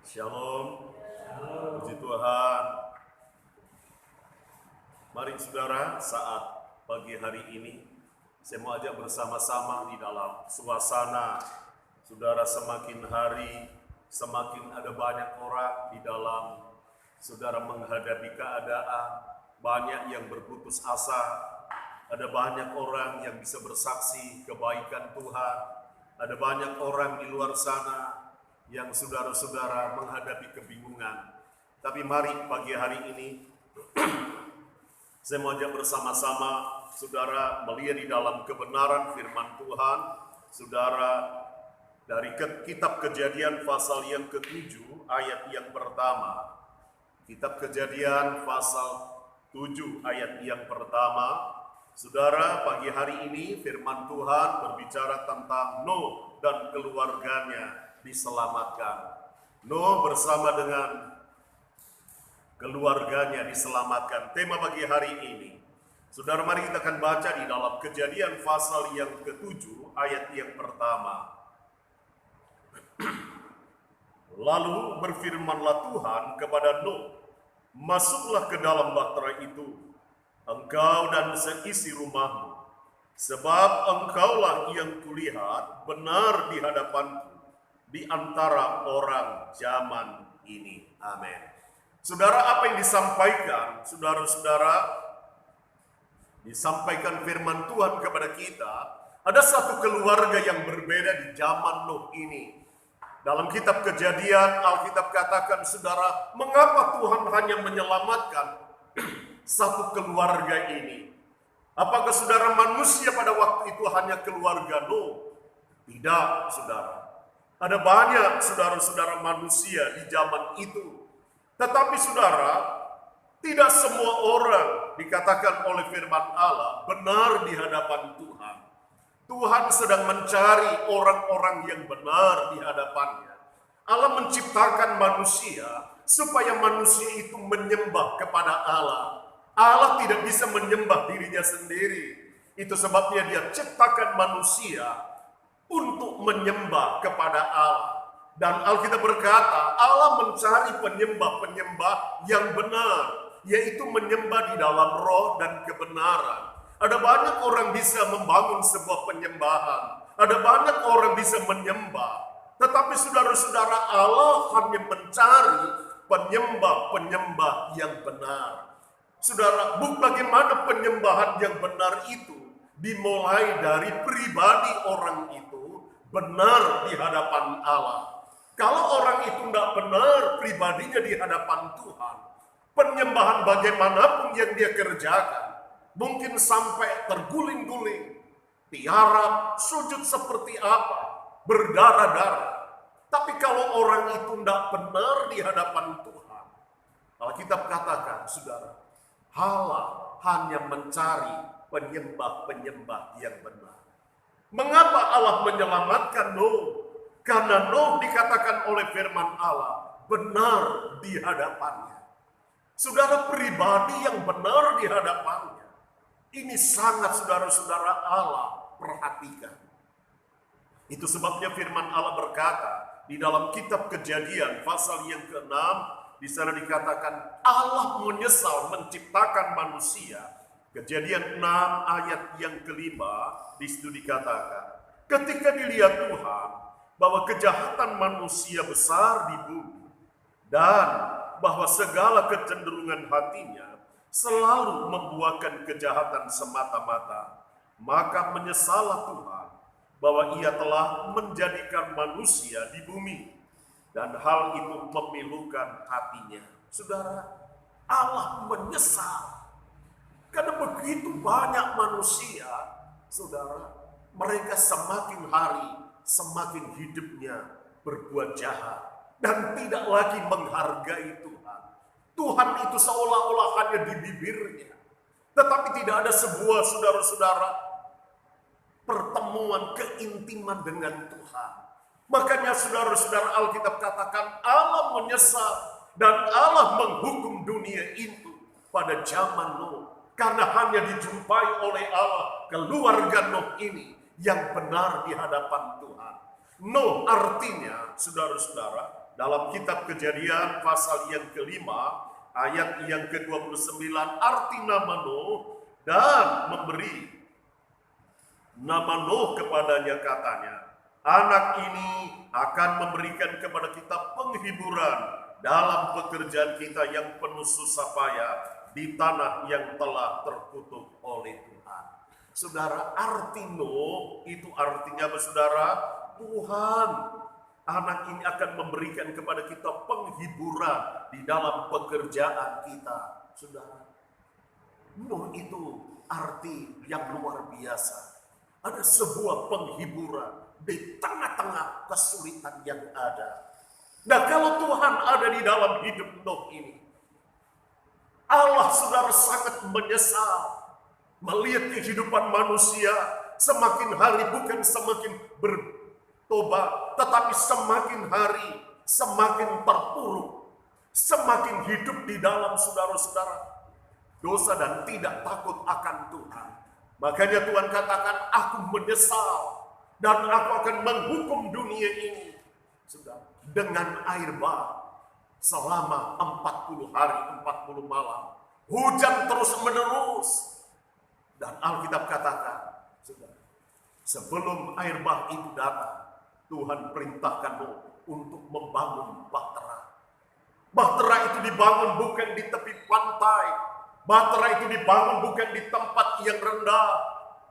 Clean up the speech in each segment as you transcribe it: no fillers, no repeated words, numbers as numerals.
Shalom, puji Tuhan. Mari saudara, saat pagi hari ini saya mau ajak bersama-sama di dalam suasana saudara semakin hari semakin ada banyak orang di dalam saudara menghadapi keadaan, banyak yang berputus asa, ada banyak orang yang bisa bersaksi kebaikan Tuhan, ada banyak orang di luar sana yang saudara-saudara menghadapi kebingungan. Tapi mari pagi hari ini saya mau ajak bersama-sama saudara melihat di dalam kebenaran firman Tuhan. Saudara, dari kitab Kejadian pasal yang ke-7 ayat yang pertama. Kitab Kejadian pasal 7 ayat yang pertama. Saudara, pagi hari ini firman Tuhan berbicara tentang Nuh dan keluarganya diselamatkan. Nuh bersama dengan keluarganya diselamatkan. Tema pagi hari ini, saudara, mari kita akan baca di dalam Kejadian pasal yang ke-7 ayat yang pertama. Lalu berfirmanlah Tuhan kepada Nuh, masuklah ke dalam bahtera itu, engkau dan seisi rumahmu, sebab engkaulah yang kulihat benar di hadapanku di antara orang zaman ini. Amin. Saudara, apa yang disampaikan, saudara-saudara, disampaikan firman Tuhan kepada kita, ada satu keluarga yang berbeda di zaman Nuh ini. Dalam kitab Kejadian, Alkitab katakan, saudara, mengapa Tuhan hanya menyelamatkan satu keluarga ini? Apakah saudara manusia pada waktu itu hanya keluarga Nuh? Tidak, saudara. Ada banyak saudara-saudara manusia di zaman itu. Tetapi saudara, tidak semua orang dikatakan oleh firman Allah benar di hadapan Tuhan. Tuhan sedang mencari orang-orang yang benar di hadapannya. Allah menciptakan manusia supaya manusia itu menyembah kepada Allah. Allah tidak bisa menyembah dirinya sendiri. Itu sebabnya Dia ciptakan manusia untuk menyembah kepada Allah. Dan Alkitab berkata, Allah mencari penyembah-penyembah yang benar, yaitu menyembah di dalam roh dan kebenaran. Ada banyak orang bisa membangun sebuah penyembahan, ada banyak orang bisa menyembah, tetapi saudara-saudara, Allah hanya mencari penyembah-penyembah yang benar. Saudara, bagaimana penyembahan yang benar itu? Dimulai dari pribadi orang itu benar di hadapan Allah. Kalau orang itu tidak benar pribadinya di hadapan Tuhan, penyembahan bagaimanapun yang dia kerjakan, mungkin sampai terguling-guling, tiarap, sujud seperti apa, berdarah-darah. Tapi kalau orang itu tidak benar di hadapan Tuhan, Alkitab katakan, saudara, Allah hanya mencari penyembah-penyembah yang benar. Mengapa Allah menyelamatkan Nuh? Karena Nuh dikatakan oleh firman Allah benar di hadapannya. Saudara, pribadi yang benar di hadapannya, ini sangat saudara-saudara Allah perhatikan. Itu sebabnya firman Allah berkata di dalam kitab Kejadian pasal yang ke-6, di sana dikatakan Allah menyesal menciptakan manusia. Kejadian 6 ayat yang ke-5, di situ dikatakan, ketika dilihat Tuhan bahwa kejahatan manusia besar di bumi dan bahwa segala kecenderungan hatinya selalu membuahkan kejahatan semata-mata, maka menyesallah Tuhan bahwa Ia telah menjadikan manusia di bumi dan hal itu memilukan hatinya. Saudara, Allah menyesal karena begitu banyak manusia, saudara, mereka semakin hari semakin hidupnya berbuat jahat dan tidak lagi menghargai Tuhan. Tuhan itu seolah-olah hanya di bibirnya, tetapi tidak ada sebuah saudara-saudara pertemuan keintiman dengan Tuhan. Makanya saudara-saudara, Alkitab katakan Allah menyesal dan Allah menghukum dunia itu pada zaman Nuh, karena hanya dijumpai oleh Allah keluarga Nuh ini yang benar di hadapan Tuhan. Nuh artinya, saudara-saudara, dalam kitab Kejadian pasal yang kelima, ayat yang ke-29, arti nama Nuh, dan memberi nama Nuh kepadanya, katanya, anak ini akan memberikan kepada kita penghiburan dalam pekerjaan kita yang penuh susah payah di tanah yang telah terkutuk oleh Tuhan. Saudara, arti Nuh itu artinya, saudara, Tuhan, anak ini akan memberikan kepada kita penghiburan di dalam pekerjaan kita. Saudara, Nuh itu arti yang luar biasa. Ada sebuah penghiburan di tengah-tengah kesulitan yang ada. Nah, kalau Tuhan ada di dalam hidup Nuh ini, Allah, saudara, sangat menyesal melihat kehidupan manusia semakin hari bukan semakin bertobat, tetapi semakin hari semakin terpuruk, semakin hidup di dalam, saudara-saudara, dosa dan tidak takut akan Tuhan. Makanya Tuhan katakan, aku menyesal dan aku akan menghukum dunia ini, saudara, dengan air bah selama 40 hari 40 malam. Hujan terus menerus. Dan Alkitab katakan, saudara, sebelum air bah itu datang, Tuhan perintahkan Nuh untuk membangun bahtera. Bahtera itu dibangun bukan di tepi pantai. Bahtera itu dibangun bukan di tempat yang rendah.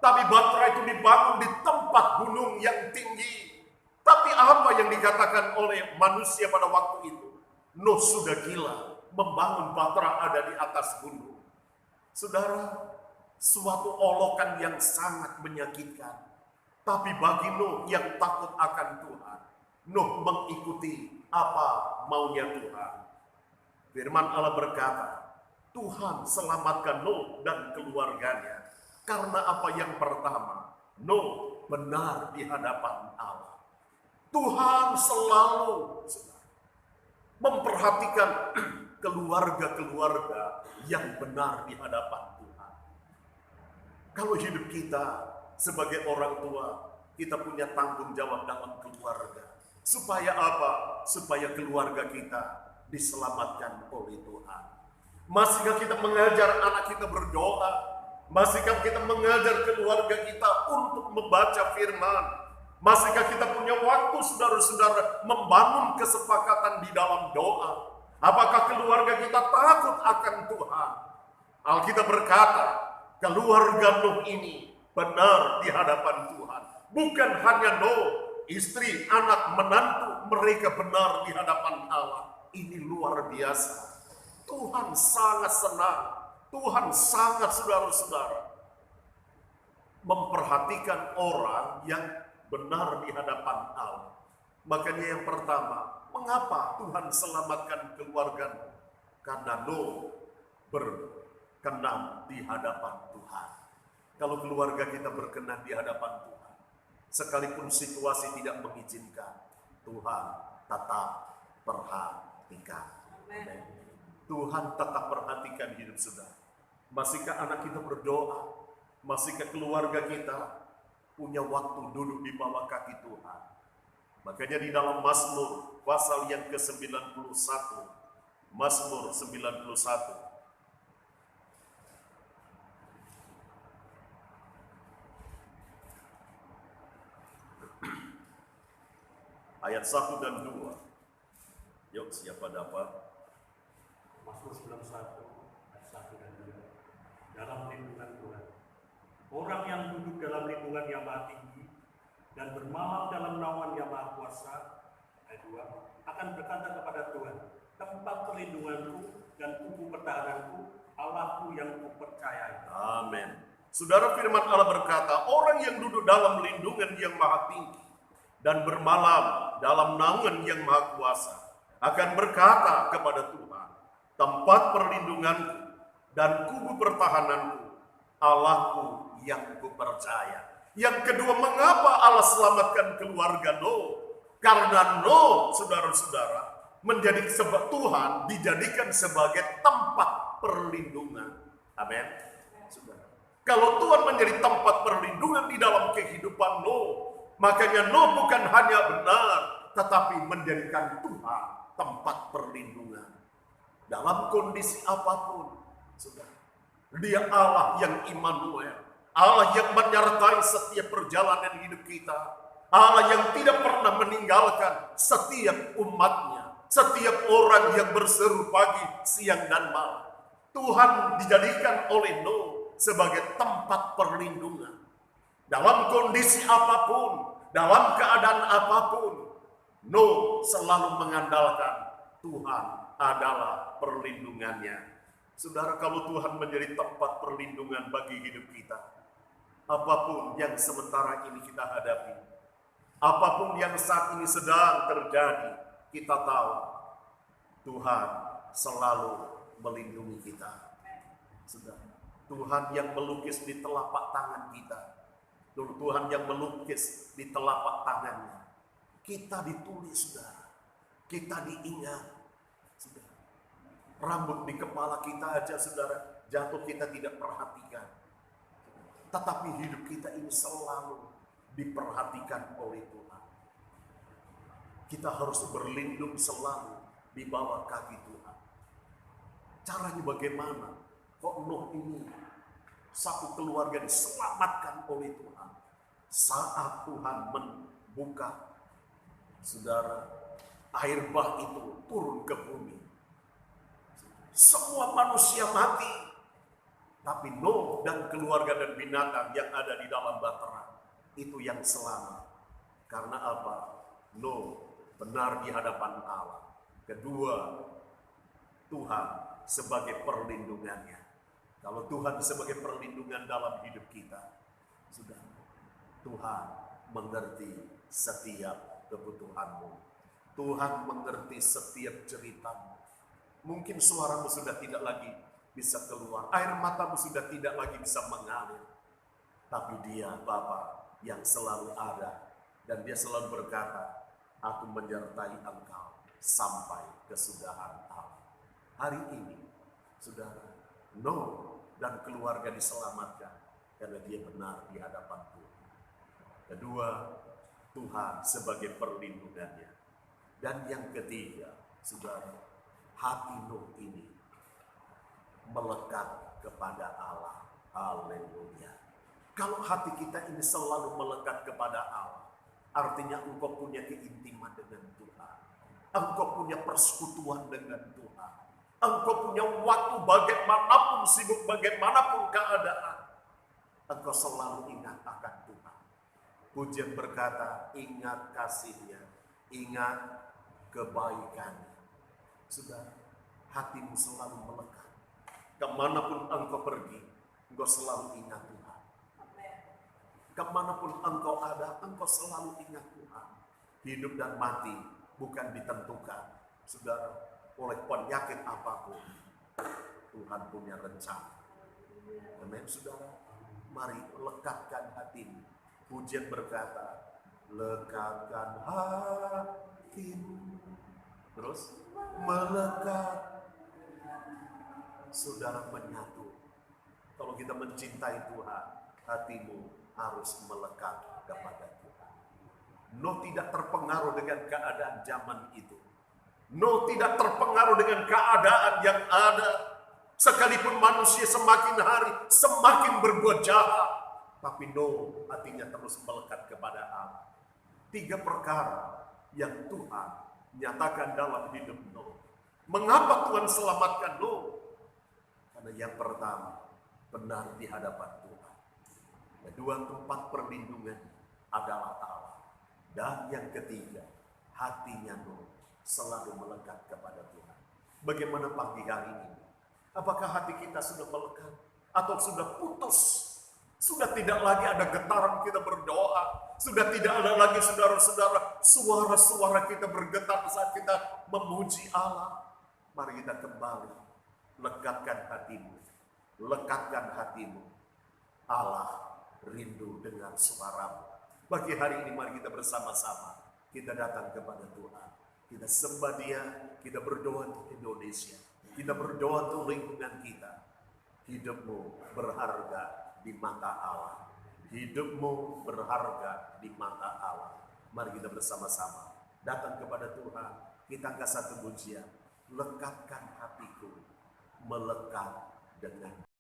Tapi bahtera itu dibangun di tempat gunung yang tinggi. Tapi apa yang dikatakan oleh manusia pada waktu itu? Nuh sudah gila membangun bahtera ada di atas gunung. Saudara, suatu olokan yang sangat menyakitkan. Tapi bagi Nuh yang takut akan Tuhan, Nuh mengikuti apa maunya Tuhan. Firman Allah berkata, Tuhan selamatkan Nuh dan keluarganya. Karena apa? Yang pertama, Nuh benar di hadapan Allah. Tuhan selalu memperhatikan keluarga-keluarga yang benar di hadapan Tuhan. Kalau hidup kita sebagai orang tua, kita punya tanggung jawab dalam keluarga. Supaya apa? Supaya keluarga kita diselamatkan oleh Tuhan. Masihkah kita mengajar anak kita berdoa? Masihkah kita mengajar keluarga kita untuk membaca firman? Masihkah kita punya waktu, saudara-saudara, membangun kesepakatan di dalam doa? Apakah keluarga kita takut akan Tuhan? Alkitab berkata, keluarga Nuh ini benar di hadapan Tuhan. Bukan hanya Nuh, istri, anak, menantu, mereka benar di hadapan Allah. Ini luar biasa. Tuhan sangat senang. Tuhan sangat, saudara-saudara, memperhatikan orang yang benar di hadapan Allah. Makanya yang pertama, mengapa Tuhan selamatkan keluarga? Karena Nuh berkenan di hadapan Tuhan. Kalau keluarga kita berkenan di hadapan Tuhan, sekalipun situasi tidak mengizinkan, Tuhan tetap perhatikan. Amen. Tuhan tetap perhatikan hidup saudara. Masihkah anak kita berdoa? Masihkah keluarga kita punya waktu duduk di bawah kaki Tuhan? Makanya di dalam Mazmur pasal yang ke-91, Mazmur 91, ayat 1 dan 2. Yuk, siapa dapat? Mazmur 91 ayat 1 dan 2. Dalam lindungan Tuhan, orang yang duduk dalam lindungan yang maha tinggi dan bermalam dalam naungan yang maha kuasa, ayat 2, akan berkata kepada Tuhan, tempat perlindunganku dan kubu pertahananku, Allahku yang kupercayai. Amin. Saudara, firman Allah berkata, orang yang duduk dalam lindungan yang maha tinggi dan bermalam dalam naungan yang maha kuasa akan berkata kepada Tuhan, tempat perlindunganku dan kubu pertahananku, Allahku yang kupercaya. Yang kedua, mengapa Allah selamatkan keluarga Nuh? Karena Nuh, saudara-saudara, menjadi sebab Tuhan dijadikan sebagai tempat perlindungan. Amin. Kalau Tuhan menjadi tempat perlindungan di dalam kehidupan Nuh, makanya Nuh bukan hanya benar, tetapi menjadikan Tuhan tempat perlindungan. Dalam kondisi apapun, saudara, Dia Allah yang Immanuel, Allah yang menyertai setiap perjalanan hidup kita, Allah yang tidak pernah meninggalkan setiap umatnya, setiap orang yang berseru pagi, siang, dan malam. Tuhan dijadikan oleh Nuh sebagai tempat perlindungan. Dalam kondisi apapun, dalam keadaan apapun, Nuh selalu mengandalkan Tuhan adalah perlindungannya. Saudara, kalau Tuhan menjadi tempat perlindungan bagi hidup kita, apapun yang sementara ini kita hadapi, apapun yang saat ini sedang terjadi, kita tahu Tuhan selalu melindungi kita. Saudara, Tuhan yang melukis di telapak tangan kita, Tuhan yang melukis di telapak tangannya, kita ditulis, saudara, kita diingat. Rambut di kepala kita aja, saudara, jatuh kita tidak perhatikan. Tetapi hidup kita ini selalu diperhatikan oleh Tuhan. Kita harus berlindung selalu di bawah kaki Tuhan. Caranya bagaimana? Kok Nuh ini satu keluarga diselamatkan oleh Tuhan? Saat Tuhan membuka, saudara, air bah itu turun ke bumi. Semua manusia mati, tapi Nuh dan keluarga dan binatang yang ada di dalam bahtera itu yang selamat. Karena apa? Nuh benar di hadapan Allah. Kedua, Tuhan sebagai perlindungannya. Kalau Tuhan sebagai perlindungan dalam hidup kita, sudah, Tuhan mengerti setiap kebutuhanmu. Tuhan mengerti setiap ceritamu. Mungkin suaramu sudah tidak lagi bisa keluar, air matamu sudah tidak lagi bisa mengalir. Tapi Dia Bapa yang selalu ada, dan Dia selalu berkata, aku menyertai engkau sampai kesudahan Allah. Hari ini, saudara, Nuh dan keluarga diselamatkan karena dia benar di hadapan Tuhan. Kedua, Tuhan sebagai perlindungannya. Dan yang ketiga, saudara, hati Nuh ini melekat kepada Allah. Haleluya. Kalau hati kita ini selalu melekat kepada Allah, artinya engkau punya keintiman dengan Tuhan. Engkau punya persekutuan dengan Tuhan. Engkau punya waktu bagaimanapun sibuk, bagaimanapun keadaan, engkau selalu ingat akan Tuhan. Pujian berkata, ingat kasih-Nya, ingat kebaikannya. Sudah, hatimu selalu melekat. Kemanapun engkau pergi, engkau selalu ingat Tuhan. Kemanapun engkau ada, engkau selalu ingat Tuhan. Hidup dan mati bukan ditentukan, saudara, oleh penyakit apapun. Tuhan punya rencana. Amin, saudara. Mari lekatkan hatimu. Pujian berkata, lekatkan hatimu. Terus melekat, saudara, menyatu. Kalau kita mencintai Tuhan, hatimu harus melekat kepada Tuhan. Nuh tidak terpengaruh dengan keadaan zaman itu. Nuh tidak terpengaruh dengan keadaan yang ada. Sekalipun manusia semakin hari semakin berbuat jahat, tapi Nuh hatinya terus melekat kepada Allah. 3 perkara yang Tuhan nyatakan dalam hidup Nuh. Mengapa Tuhan selamatkan Nuh? Karena yang pertama, benar di hadapan Tuhan. Kedua, tempat perlindungan adalah Allah. Dan yang ketiga, hatinya Nuh selalu melekat kepada Tuhan. Bagaimana pagi hari ini? Apakah hati kita sudah melekat? Atau sudah putus? Sudah tidak lagi ada getaran kita berdoa. Sudah tidak ada lagi, saudara-saudara, suara-suara kita bergetar saat kita memuji Allah. Mari kita kembali. Lekatkan hatimu. Lekatkan hatimu. Allah rindu dengan suaramu. Bagi hari ini mari kita bersama-sama. Kita datang kepada Tuhan. Kita sembah Dia. Kita berdoa untuk Indonesia. Kita berdoa untuk lingkungan kita. Hidupmu berharga di mata Allah. Hidupmu berharga di mata Allah. Mari kita bersama-sama datang kepada Tuhan, kita angkat satu pujian. Lekatkan hatiku, melekat dengan